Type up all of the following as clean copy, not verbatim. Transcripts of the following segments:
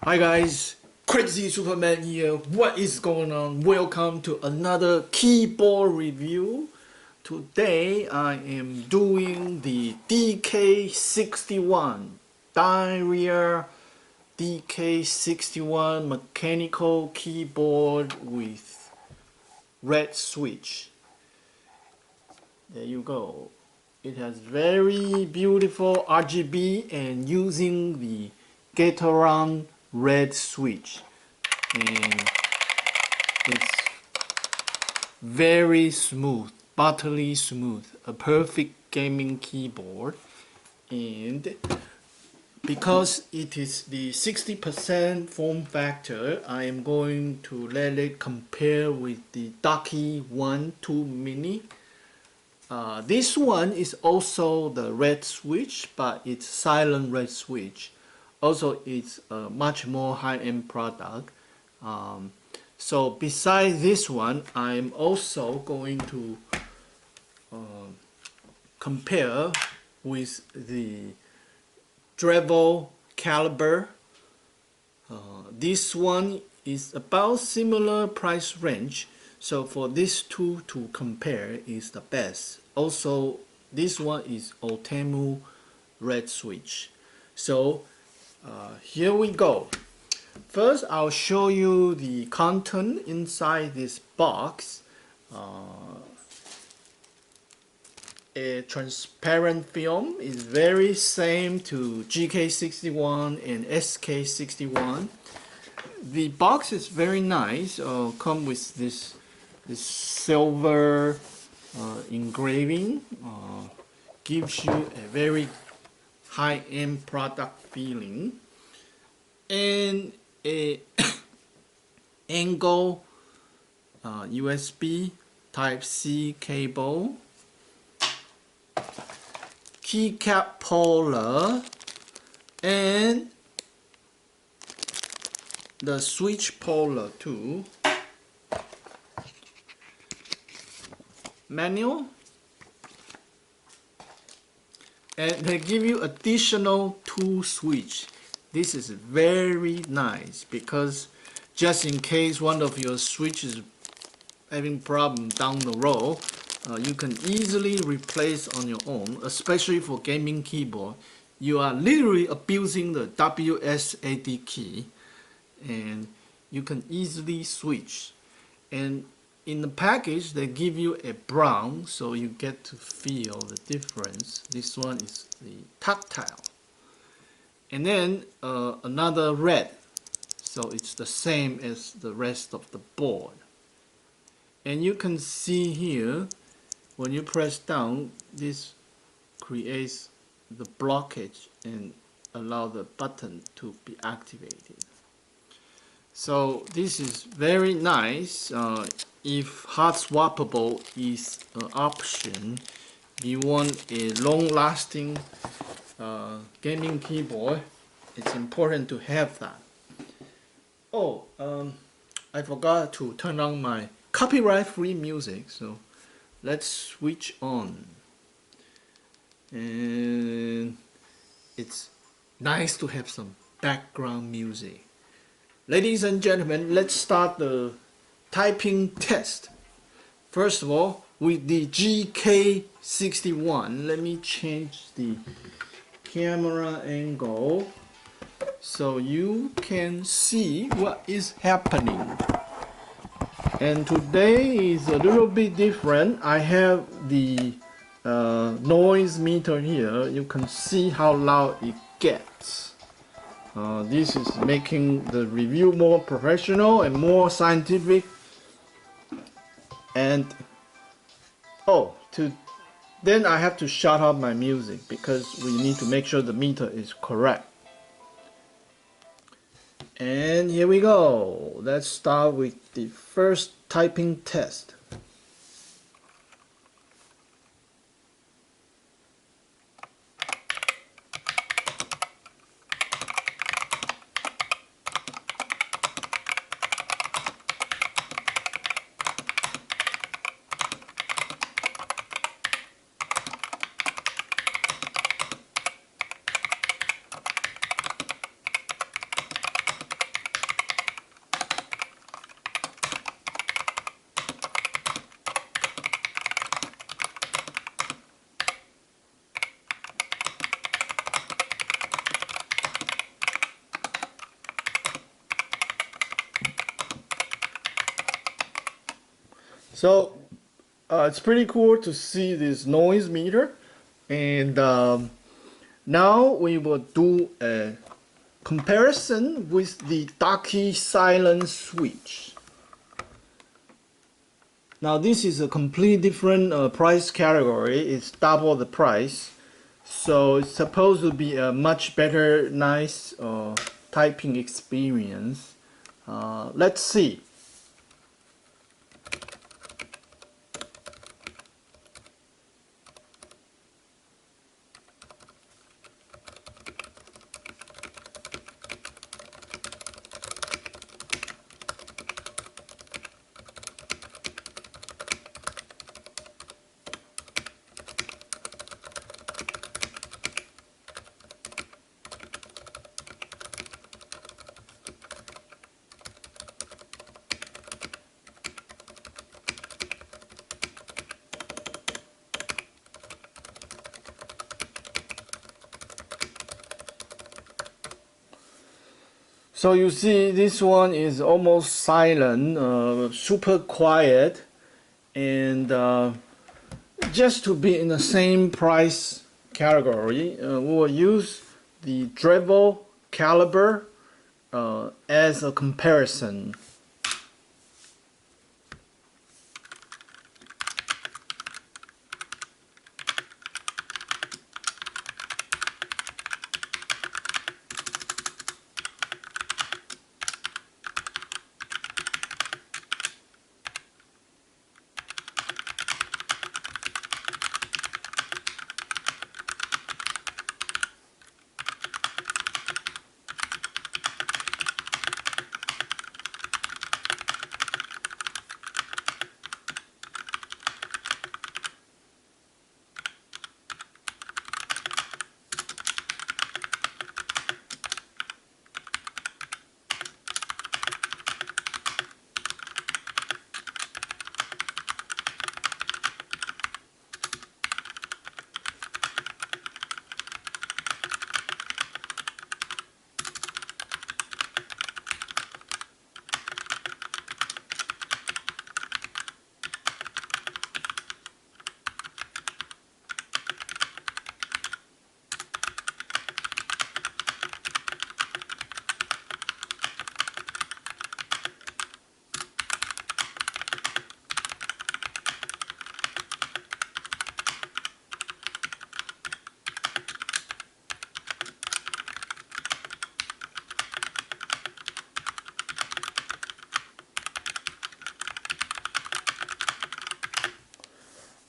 Hi guys, Crazy Superman here. What is going on? Welcome to another keyboard review. Today I am doing the DK61 Dierya DK61 mechanical keyboard with red switch. There you go. It has very beautiful RGB and using the get around red switch, and it's very smooth, buttery smooth, a perfect gaming keyboard. And because it is the 60% form factor, I am going to let it compare with the Ducky 1-2 Mini. This one is also the red switch, but it's silent red switch. Also, it's a much more high-end product. So besides this one, I'm also going to compare with the Drevo Calibur. This one is about similar price range. So for these two to compare is the best. Also, this one is Otemu red switch. So here we go. First, I'll show you the content inside this box. A transparent film is very same to DK61 and SK61. The box is very nice. Come with this silver engraving. Gives you a very high-end product feeling, and a angle USB Type-C cable, keycap puller, and the switch puller too. Manual, and they give you additional 2 switch. This is very nice because just in case one of your switches having problem down the road, you can easily replace on your own. Especially for gaming keyboard, you are literally abusing the WSAD key, and you can easily switch. And in the package, they give you a brown, so you get to feel the difference. This one is the tactile. And then another red, so it's the same as the rest of the board. And you can see here, when you press down, this creates the blockage and allow the button to be activated. So this is very nice. If hot swappable is an option, if you want a long-lasting gaming keyboard, it's important to have that. Oh, I forgot to turn on my copyright-free music, so let's switch on. And it's nice to have some background music. Ladies and gentlemen, let's start the typing test. First of all, with the DK61, let me change the camera angle so you can see what is happening. And today is a little bit different. I have the noise meter here. You can see how loud it gets. This is making the review more professional and more scientific. And then I have to shut off my music because we need to make sure the meter is correct. And here we go. Let's start with the first typing test. So it's pretty cool to see this noise meter, and now we will do a comparison with the Ducky silent switch. Now this is a completely different price category. It's double the price, so it's supposed to be a much better, nice typing experience. Let's see. So you see, this one is almost silent, super quiet, and just to be in the same price category, we will use the Drevo Calibur as a comparison.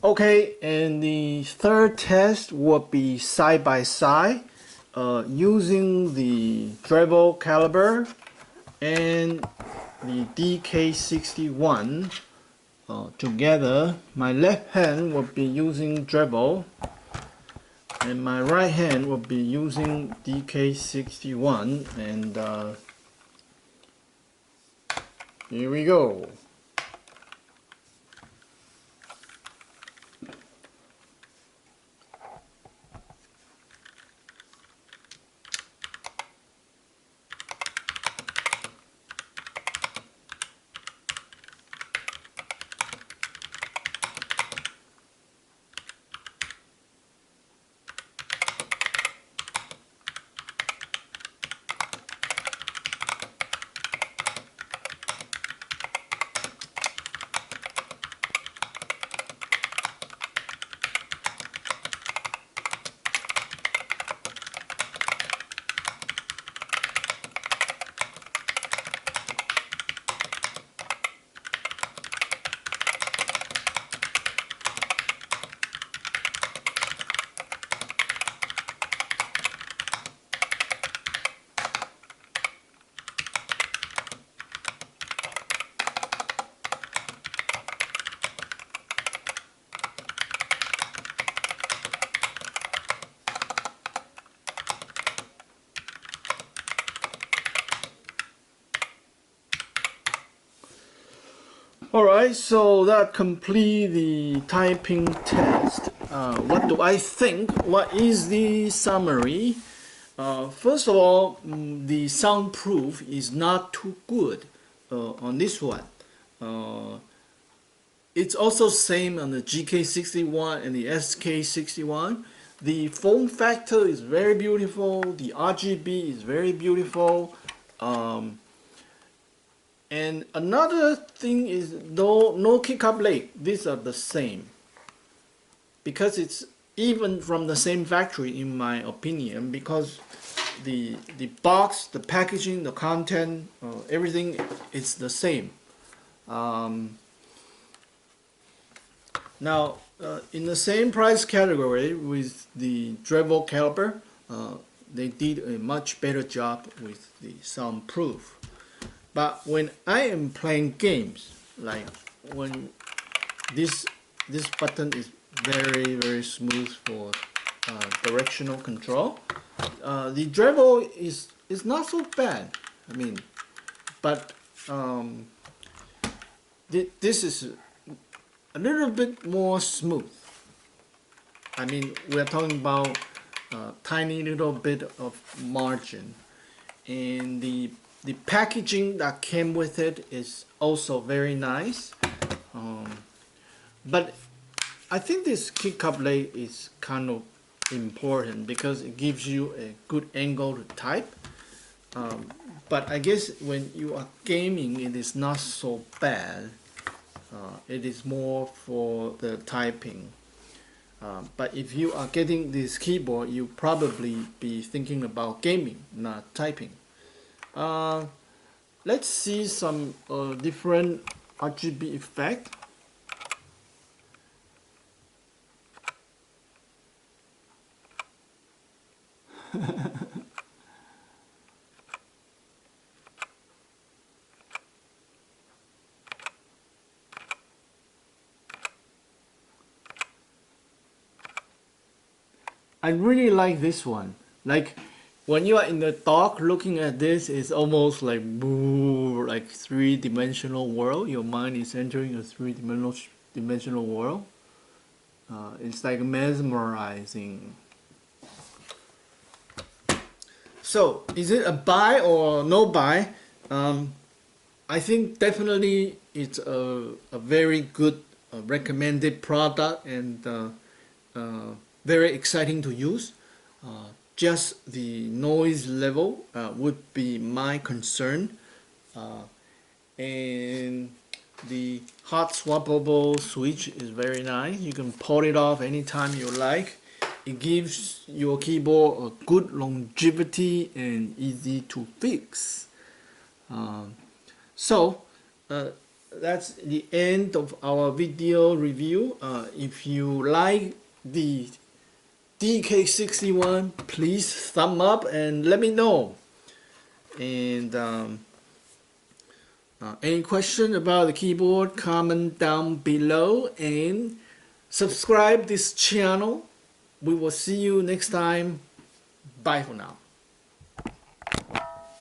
Okay, and the third test will be side by side using the Drevo Calibur and the DK61 together. My left hand will be using Drevo and my right hand will be using DK61, and here we go. Alright, so that completes the typing test. What do I think? What is the summary? First of all, the soundproof is not too good on this one. it's also same on the GK61 and the SK61. The form factor is very beautiful. The RGB is very beautiful. And another thing is no kick-up leg. These are the same. Because it's even from the same factory in my opinion, because the box, the packaging, the content, everything is the same. Now, in the same price category with the Drevo Calibur, they did a much better job with the soundproof. But when I am playing games, like when this button is very smooth for directional control, the Drevo is not so bad. I mean, but this is a little bit more smooth. I mean, we're talking about tiny little bit of margin, and the packaging that came with it is also very nice. But I think this kick-up leg is kind of important because it gives you a good angle to type. But I guess when you are gaming, it is not so bad. It is more for the typing. But if you are getting this keyboard, you probably be thinking about gaming, not typing. Let's see some different RGB effect. I really like this one. Like when you are in the dark looking at this, it's almost like like three-dimensional world. Your mind is entering a three-dimensional world. It's like mesmerizing. So, is it a buy or no buy? I think definitely it's a very good recommended product and very exciting to use. Just the noise level would be my concern. And the hot swappable switch is very nice. You can pull it off anytime you like. It gives your keyboard a good longevity and easy to fix. So that's the end of our video review. If you like the DK61, please thumb up and let me know. And any question about the keyboard, comment down below and subscribe this channel. We will see you next time. Bye for now.